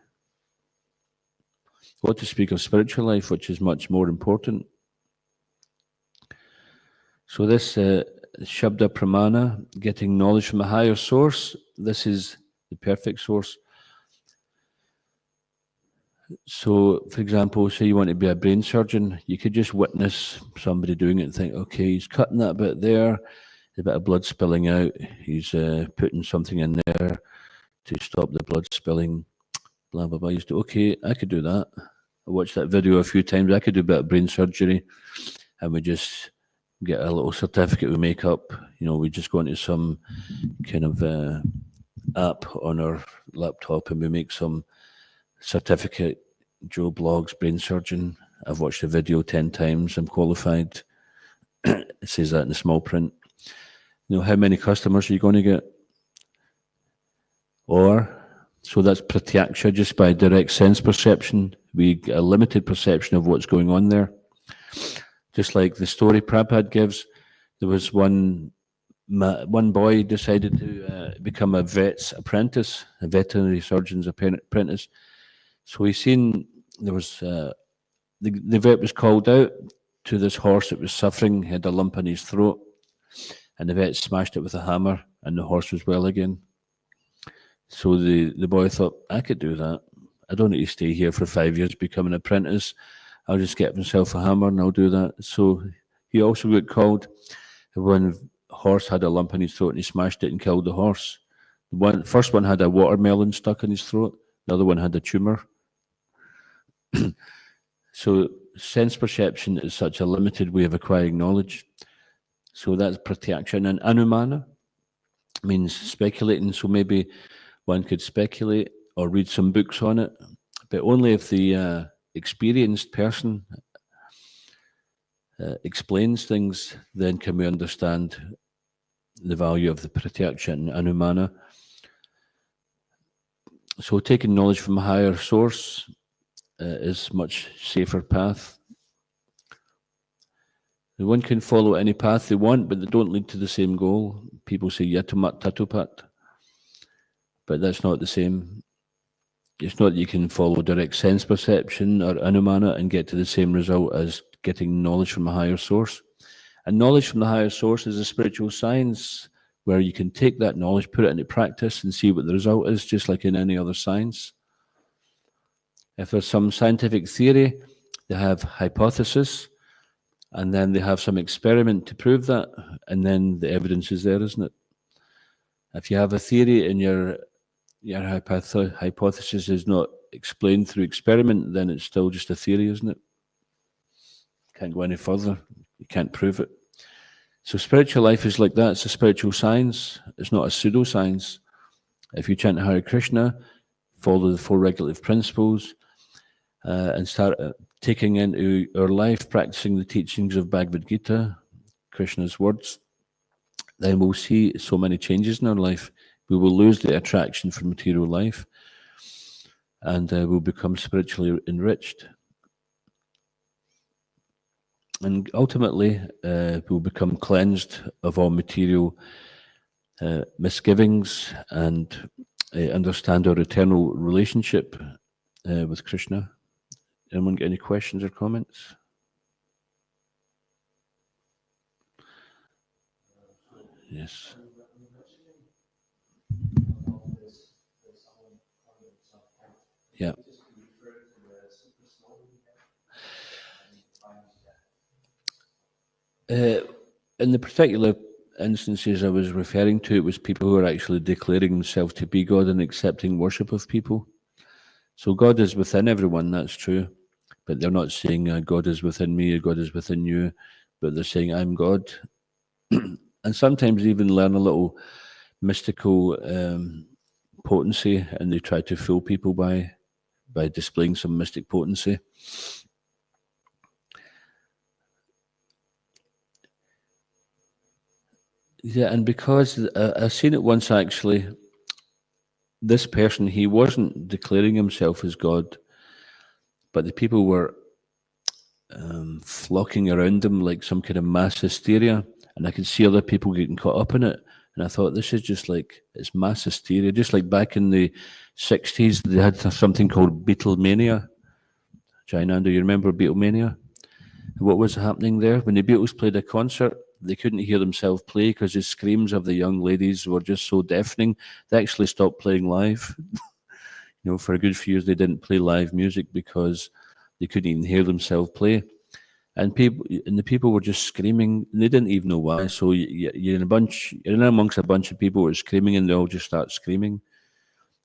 What to speak of spiritual life, which is much more important. So this Shabda Pramana, getting knowledge from a higher source, this is the perfect source. So, for example, say you want to be a brain surgeon, you could just witness somebody doing it and think, okay, he's cutting that bit there, a bit of blood spilling out, he's putting something in there to stop the blood spilling, blah, blah, blah. Okay, I could do that. I watched that video a few times. I could do a bit of brain surgery, and we just get a little certificate we make up. We just go into some kind of app on our laptop and we make some certificate. Joe Blogs, brain surgeon. I've watched the video 10 times. I'm qualified. It says that in the small print. How many customers are you going to get? So that's pratyaksha, just by direct sense perception. We get a limited perception of what's going on there. Just like the story Prabhupada gives, there was one boy decided to become a vet's apprentice, a veterinary surgeon's apprentice. So he seen there was the vet was called out to this horse that was suffering, had a lump in his throat, and the vet smashed it with a hammer, and the horse was well again. So the boy thought, I could do that. I don't need to stay here for 5 years, become an apprentice. I'll just get myself a hammer and I'll do that. So he also got called. One horse had a lump in his throat and he smashed it and killed the horse. The first one had a watermelon stuck in his throat. The other one had a tumor. So sense perception is such a limited way of acquiring knowledge. So that's pratyaksha. And anumana means speculating. So maybe one could speculate or read some books on it, but only if the experienced person explains things, then can we understand the value of the pratyaksha and anumana. So taking knowledge from a higher source is much safer path. One can follow any path they want, but they don't lead to the same goal. People say yatumat tatupat, but that's not the same. It's not that you can follow direct sense perception or anumana and get to the same result as getting knowledge from a higher source. And knowledge from the higher source is a spiritual science where you can take that knowledge, put it into practice and see what the result is, just like in any other science. If there's some scientific theory, they have hypothesis, and then they have some experiment to prove that, and then the evidence is there, isn't it? If you have a theory and your hypothesis is not explained through experiment, then it's still just a theory, isn't it? Can't go any further. You can't prove it. So spiritual life is like that. It's a spiritual science. It's not a pseudoscience. If you chant Hare Krishna, follow the 4 regulative principles, and start taking into our life, practicing the teachings of Bhagavad Gita, Krishna's words, then we'll see so many changes in our life. We will lose the attraction for material life, and we'll become spiritually enriched. And ultimately, we'll become cleansed of all material misgivings and understand our eternal relationship with Krishna. Anyone get any questions or comments? Yes. Yeah. In the particular instances I was referring to, it was people who are actually declaring themselves to be God and accepting worship of people. So God is within everyone, that's true. But they're not saying God is within me or God is within you, but they're saying I'm God. And sometimes even learn a little mystical potency, and they try to fool people by displaying some mystic potency. Yeah, and because I've seen it once actually, this person, he wasn't declaring himself as God, but the people were flocking around him like some kind of mass hysteria, and I could see other people getting caught up in it. And I thought, this is just like, it's mass hysteria. Just like back in the 60s, they had something called Beatlemania. China, do you remember Beatlemania? What was happening there? When the Beatles played a concert, they couldn't hear themselves play because the screams of the young ladies were just so deafening. They actually stopped playing live. For a good few years, they didn't play live music because they couldn't even hear themselves play. And the people were just screaming. And they didn't even know why. So you're in amongst a bunch of people who are screaming, and they all just start screaming.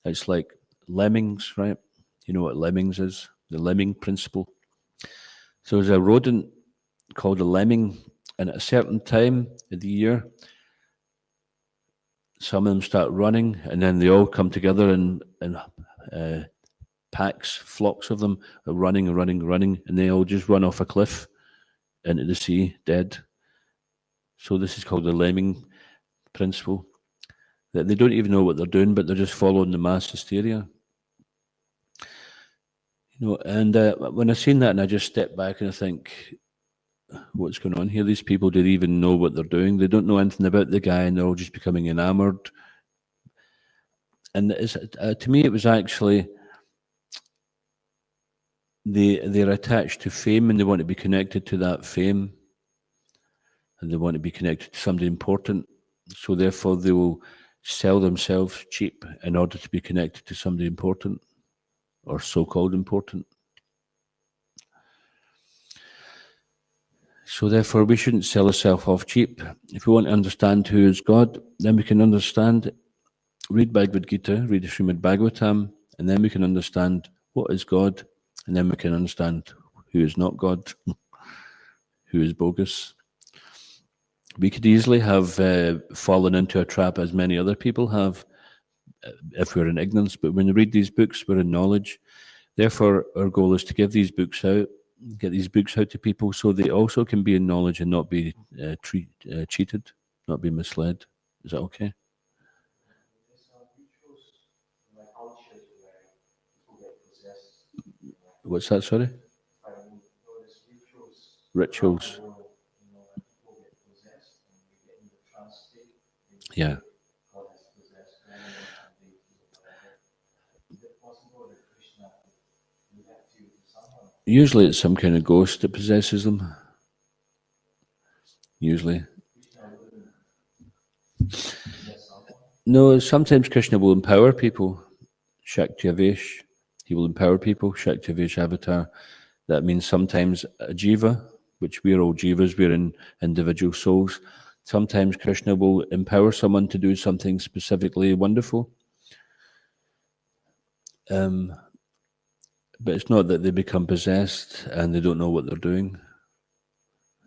It's like lemmings, right? You know what lemmings is? The lemming principle. So there's a rodent called a lemming, and at a certain time of the year, some of them start running, and then they all come together in packs, flocks of them, are running, and they all just run off a cliff into the sea, dead. So this is called the lemming principle. That they don't even know what they're doing, but they're just following the mass hysteria. And when I seen that, and I just step back and I think, what's going on here? These people don't even know what they're doing. They don't know anything about the guy, and they're all just becoming enamored. And to me, it was actually they're attached to fame, and they want to be connected to that fame, and they want to be connected to somebody important. So therefore, they will sell themselves cheap in order to be connected to somebody important, or so-called important. So therefore, we shouldn't sell ourselves off cheap. If we want to understand who is God, then we can read Bhagavad Gita, read the Srimad Bhagavatam, and then we can understand what is God, and then we can understand who is not God, who is bogus. We could easily have fallen into a trap, as many other people have, if we're in ignorance, but when we read these books, we're in knowledge. Therefore, our goal is to give these books out, get these books out to people so they also can be in knowledge and not be cheated, not be misled. Is that okay? What's that, sorry? Rituals. Yeah. Usually it's some kind of ghost that possesses them. Usually. No, sometimes Krishna will empower people. Shakti-avesh. He will empower people. Shakti-avesh avatar. That means sometimes a jiva, which we're all jivas, we're in individual souls. Sometimes Krishna will empower someone to do something specifically wonderful. But it's not that they become possessed and they don't know what they're doing.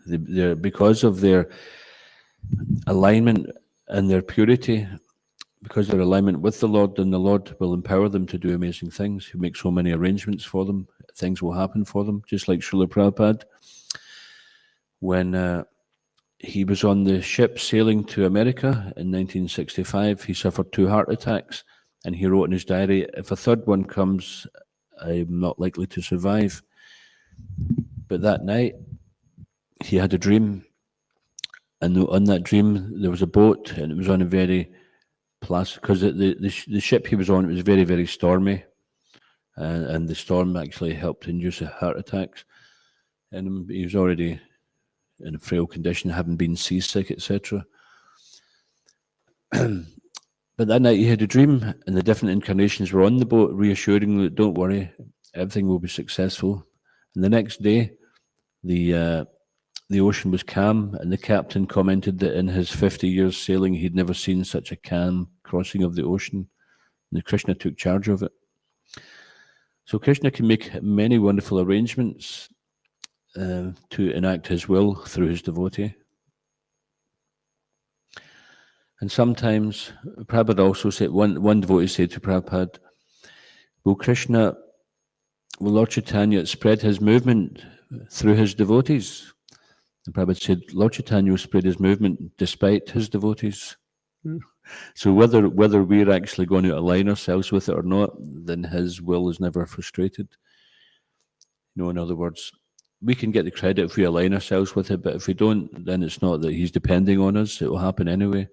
They're because of their alignment and their purity, because of their alignment with the Lord, then the Lord will empower them to do amazing things. He'll make so many arrangements for them. Things will happen for them, just like Srila Prabhupada. When he was on the ship sailing to America in 1965, he suffered 2 heart attacks, and he wrote in his diary, if a third one comes, I'm not likely to survive. But that night, he had a dream, and on that dream, there was a boat, and it was on a very placid, because the ship he was on, it was very, very stormy, and the storm actually helped induce heart attacks, and he was already in a frail condition, having been seasick, etc. But that night he had a dream, and the different incarnations were on the boat, reassuring that don't worry, everything will be successful. And the next day, the the ocean was calm, and the captain commented that in his 50 years sailing, he'd never seen such a calm crossing of the ocean. And Krishna took charge of it. So Krishna can make many wonderful arrangements to enact his will through his devotee. And sometimes, Prabhupada also said, one devotee said to Prabhupada, will Lord Chaitanya spread his movement through his devotees? And Prabhupada said, Lord Chaitanya will spread his movement despite his devotees. So whether we're actually going to align ourselves with it or not, then his will is never frustrated. In other words, we can get the credit if we align ourselves with it, but if we don't, then it's not that he's depending on us. It will happen anyway.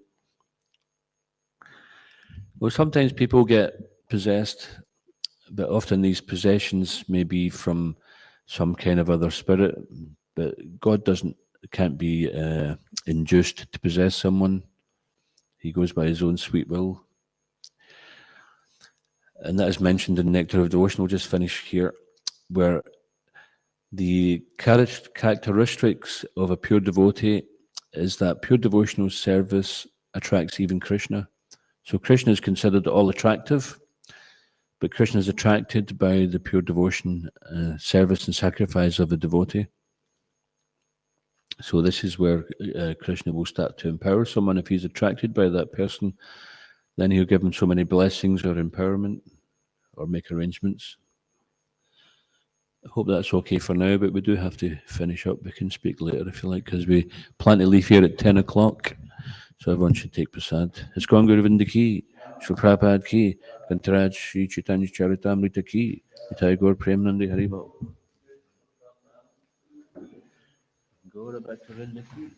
Well, sometimes people get possessed, but often these possessions may be from some kind of other spirit, but God can't be induced to possess someone. He goes by his own sweet will. And that is mentioned in Nectar of Devotion. We'll just finish here, where the characteristics of a pure devotee is that pure devotional service attracts even Krishna. So Krishna is considered all attractive, but Krishna is attracted by the pure devotion, service and sacrifice of a devotee. So this is where Krishna will start to empower someone. If he's attracted by that person, then he'll give him so many blessings or empowerment or make arrangements. I hope that's okay for now, but we do have to finish up. We can speak later if you like, because we plan to leave here at 10 o'clock. So everyone should take prasad. Iskon Govinda ki, Shri Prabhupada ki, Kantaraj Shri Chaitanya Caritamrta ki, Nitai Gaur Premanandi Haribol. Gaura Bhaktavrinda ki.